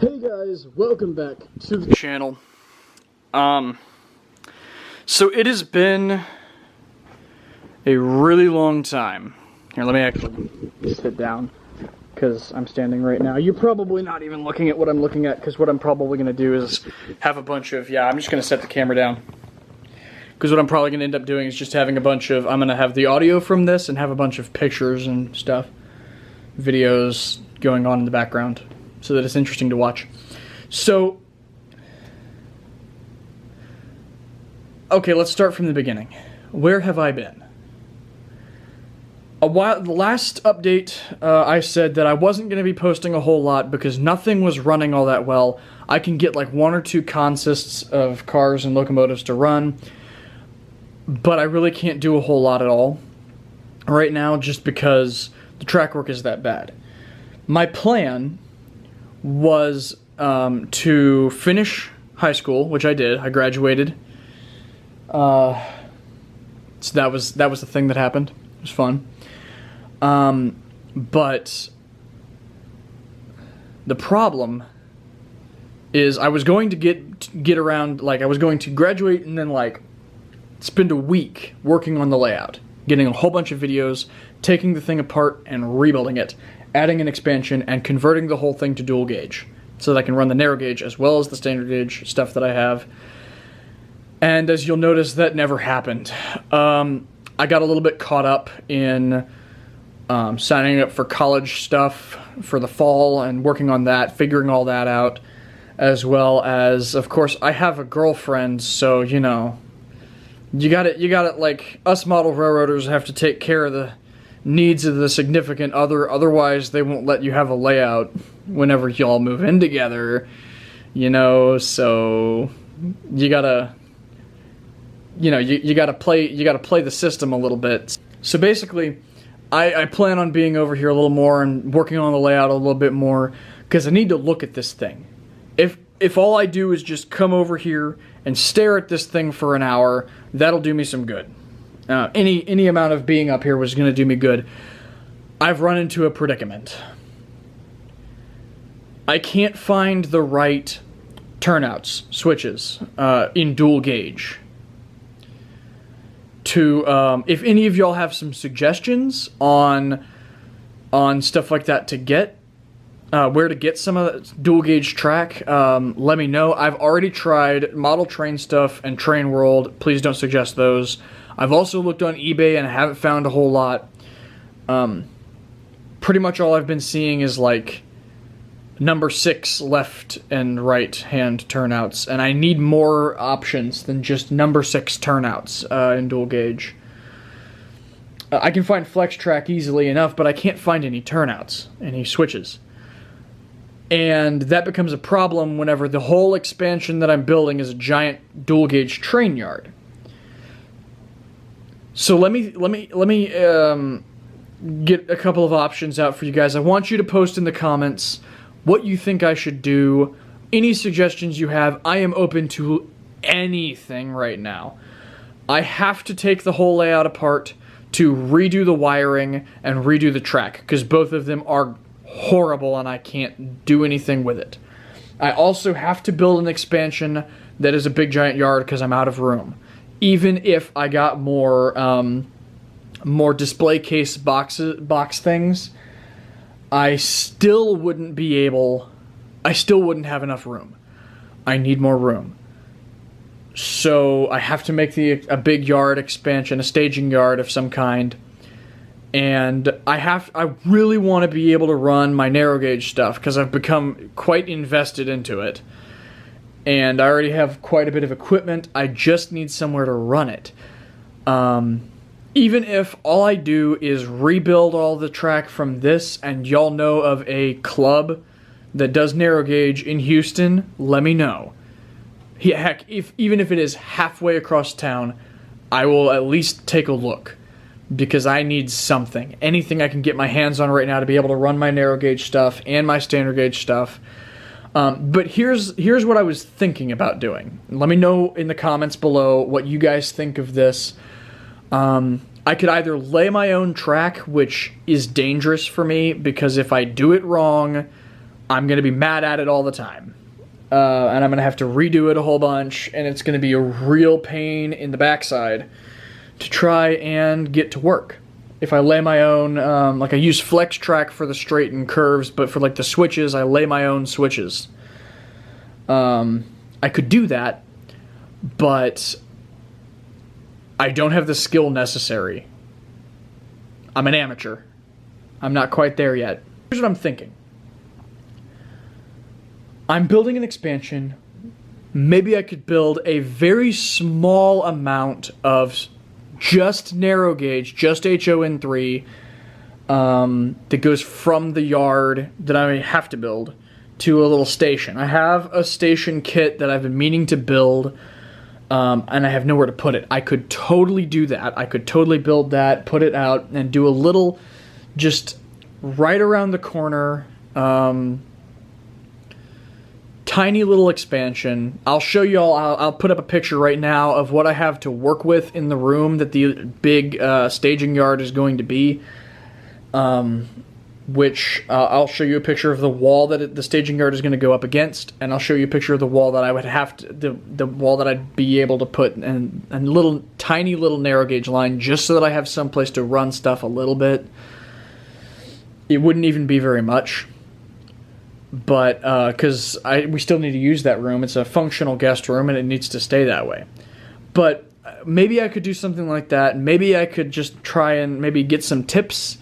Hey guys, welcome back to the channel. So it has been a really long time. Here, let me actually sit down, because I'm standing right now. You're probably not even looking at what I'm looking at, because what I'm probably going to do is have a bunch of, I'm just going to set the camera down. Because what I'm probably going to end up doing is just having a bunch of, I'm going to have the audio from this and have a bunch of pictures and stuff, videos going on in the background, so that it's interesting to watch. So, okay, let's start from the beginning. Where have I been? The last update, I said that I wasn't going to be posting a whole lot because nothing was running all that well. I can get like 1 or 2 consists of cars and locomotives to run, but I really can't do a whole lot at all right now just because the track work is that bad. My plan was to finish high school, which I did. I graduated. So that was the thing that happened. It was fun. But the problem is I was going to get around, like I was going to graduate and then like spend a week working on the layout, getting a whole bunch of videos, taking the thing apart and rebuilding it, adding an expansion and converting the whole thing to dual gauge so that I can run the narrow gauge as well as the standard gauge stuff that I have. And as you'll notice, that never happened. I got a little bit caught up in signing up for college stuff for the fall and working on that, figuring all that out, as well as, of course, I have a girlfriend, so, you know, you gotta, like, us model railroaders have to take care of the needs of the significant other, otherwise they won't let you have a layout whenever y'all move in together, you know, so you gotta, you know, you gotta play the system a little bit. So basically, I plan on being over here a little more and working on the layout a little bit more, because I need to look at this thing. If all I do is just come over here and stare at this thing for an hour, that'll do me some good. Any amount of being up here was going to do me good. I've run into a predicament. I can't find the right turnouts, switches, in dual gauge. If any of y'all have some suggestions on stuff like that to get, where to get some of that dual gauge track, let me know. I've already tried Model Train stuff and Train World. Please don't suggest those. I've also looked on eBay and haven't found a whole lot. Pretty much all I've been seeing is like number 6 left and right hand turnouts, and I need more options than just number 6 turnouts in dual gauge. I can find flex track easily enough, but I can't find any turnouts, any switches. And that becomes a problem whenever the whole expansion that I'm building is a giant dual gauge train yard. So let me get a couple of options out for you guys. I want you to post in the comments what you think I should do, any suggestions you have. I am open to anything right now. I have to take the whole layout apart to redo the wiring and redo the track, because both of them are horrible and I can't do anything with it. I also have to build an expansion that is a big giant yard because I'm out of room. Even if I got more display case box things, I still wouldn't have enough room. I need more room. So I have to make a big yard expansion, a staging yard of some kind. And I really want to be able to run my narrow gauge stuff because I've become quite invested into it. And I already have quite a bit of equipment. I just need somewhere to run it. Even if all I do is rebuild all the track from this, and y'all know of a club that does narrow gauge in Houston, let me know. Heck, even if it is halfway across town, I will at least take a look, because I need something. Anything I can get my hands on right now to be able to run my narrow gauge stuff and my standard gauge stuff. But here's what I was thinking about doing. Let me know in the comments below what you guys think of this. I could either lay my own track, which is dangerous for me, because if I do it wrong, I'm going to be mad at it all the time. And I'm going to have to redo it a whole bunch, and it's going to be a real pain in the backside to try and get to work. If I lay my own, like I use FlexTrack for the straight and curves, but for like the switches, I lay my own switches. I could do that, but I don't have the skill necessary. I'm an amateur. I'm not quite there yet. Here's what I'm thinking. I'm building an expansion. Maybe I could build a very small amount of just narrow gauge, just HON3, that goes from the yard that I have to build to a little station. I have a station kit that I've been meaning to build, and I have nowhere to put it. I could totally do that. I could totally build that, put it out, and do a little, just right around the corner, tiny little expansion. I'll show you all. I'll put up a picture right now of what I have to work with in the room that the big staging yard is going to be. Which I'll show you a picture of the wall that the staging yard is going to go up against, and I'll show you a picture of the wall that I would have to, the wall that I'd be able to put in a little tiny little narrow gauge line, just so that I have some place to run stuff a little bit. It wouldn't even be very much. But, because we still need to use that room. It's a functional guest room, and it needs to stay that way. But maybe I could do something like that. Maybe I could just try and maybe get some tips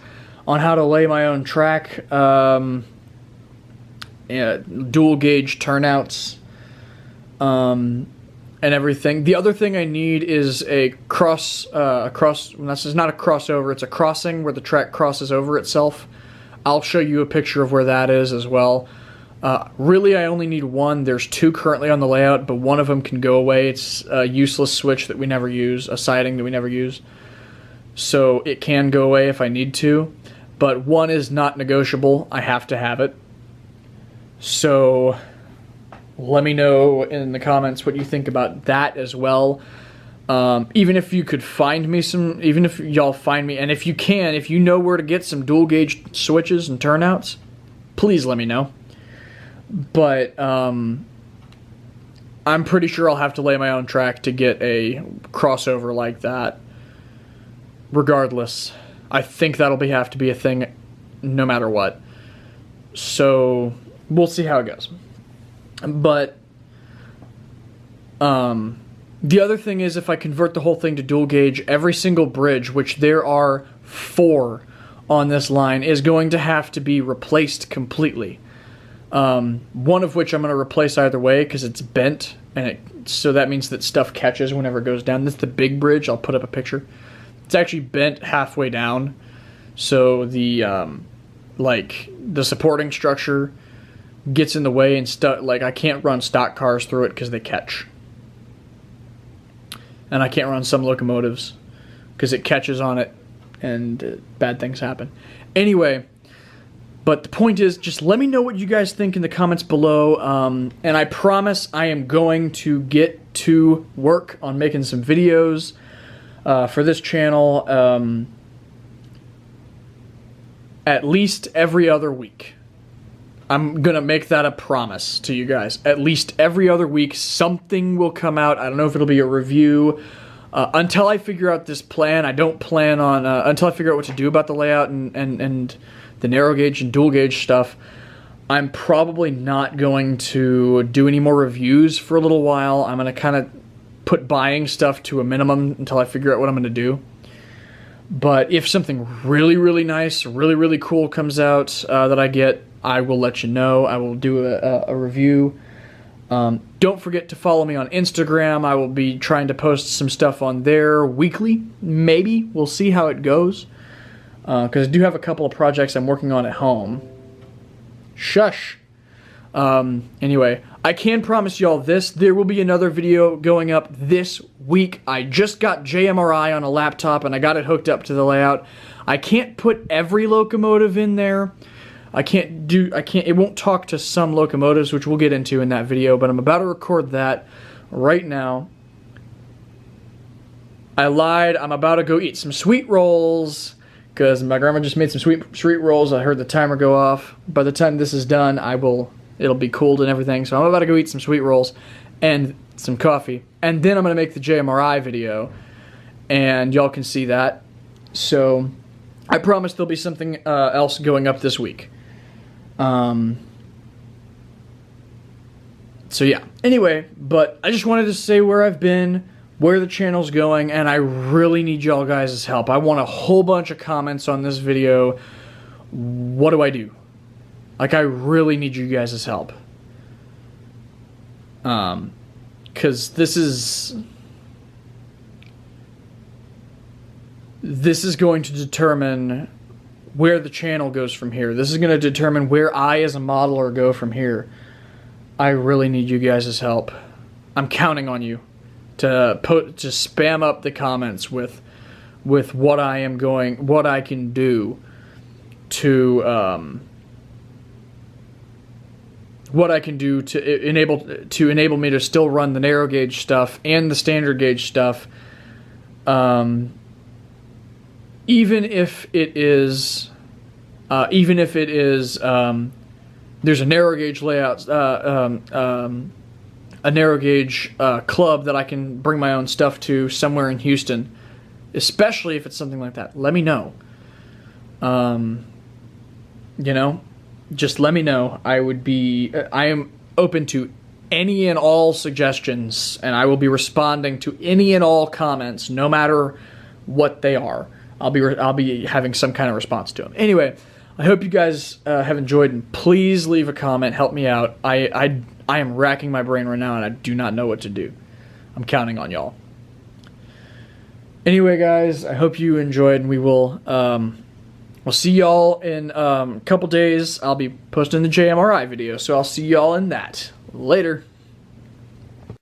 on how to lay my own track. Dual gauge turnouts, and everything. The other thing I need is a cross, this is not a crossover, it's a crossing where the track crosses over itself. I'll show you a picture of where that is as well. Really, I only need one. There's two currently on the layout, but one of them can go away. It's a useless switch that we never use, a siding that we never use. So it can go away if I need to, but one is not negotiable. I have to have it. So let me know in the comments what you think about that as well. Even if you could find me some, even if y'all find me, and if you can, if you know where to get some dual gauge switches and turnouts, please let me know. But I'm pretty sure I'll have to lay my own track to get a crossover like that. Regardless, I think that'll have to be a thing no matter what. So we'll see how it goes. But the other thing is, if I convert the whole thing to dual gauge, every single bridge, which there are 4 on this line, is going to have to be replaced completely. One of which I'm going to replace either way because it's bent, and so that means that stuff catches whenever it goes down. This is the big bridge. I'll put up a picture. It's actually bent halfway down, so the the supporting structure gets in the way, and I can't run stock cars through it because they catch. And I can't run some locomotives because it catches on it and bad things happen. Anyway, but the point is, just let me know what you guys think in the comments below. And I promise I am going to get to work on making some videos for this channel at least every other week. I'm going to make that a promise to you guys. At least every other week, something will come out. I don't know if it'll be a review. Until I figure out this plan, I don't plan on... until I figure out what to do about the layout and the narrow gauge and dual gauge stuff, I'm probably not going to do any more reviews for a little while. I'm going to kind of put buying stuff to a minimum until I figure out what I'm going to do. But if something really, really nice, really, really cool comes out that I get, I will let you know. I will do a review. Don't forget to follow me on Instagram. I will be trying to post some stuff on there weekly, maybe. We'll see how it goes. Because I do have a couple of projects I'm working on at home. Shush. Anyway, I can promise y'all this. There will be another video going up this week. I just got JMRI on a laptop and I got it hooked up to the layout. I can't put every locomotive in there. It won't talk to some locomotives, which we'll get into in that video, but I'm about to record that right now. I lied. I'm about to go eat some sweet rolls, because my grandma just made some sweet rolls. I heard the timer go off. By the time this is done, it'll be cooled and everything. So I'm about to go eat some sweet rolls and some coffee, and then I'm gonna make the JMRI video, and y'all can see that. So I promise there'll be something else going up this week. So yeah, anyway, but I just wanted to say where I've been, where the channel's going, and I really need y'all guys' help. I want a whole bunch of comments on this video. What do I do? Like, I really need you guys' help. Because this is going to determine where the channel goes from here. This is going to determine where I as a modeler go from here. I really need you guys' help. I'm counting on you to spam up the comments with what I can do to enable me to still run the narrow gauge stuff and the standard gauge stuff, even if it is there's a narrow gauge layout, a narrow gauge club that I can bring my own stuff to somewhere in Houston, especially if it's something like that. Let me know. You know, just let me know. I am open to any and all suggestions, and I will be responding to any and all comments, no matter what they are. I'll be having some kind of response to them. Anyway, I hope you guys have enjoyed, and please leave a comment. Help me out. I am racking my brain right now, and I do not know what to do. I'm counting on y'all. Anyway, guys, I hope you enjoyed, and we'll see y'all in a couple days. I'll be posting the JMRI video, so I'll see y'all in that. Later.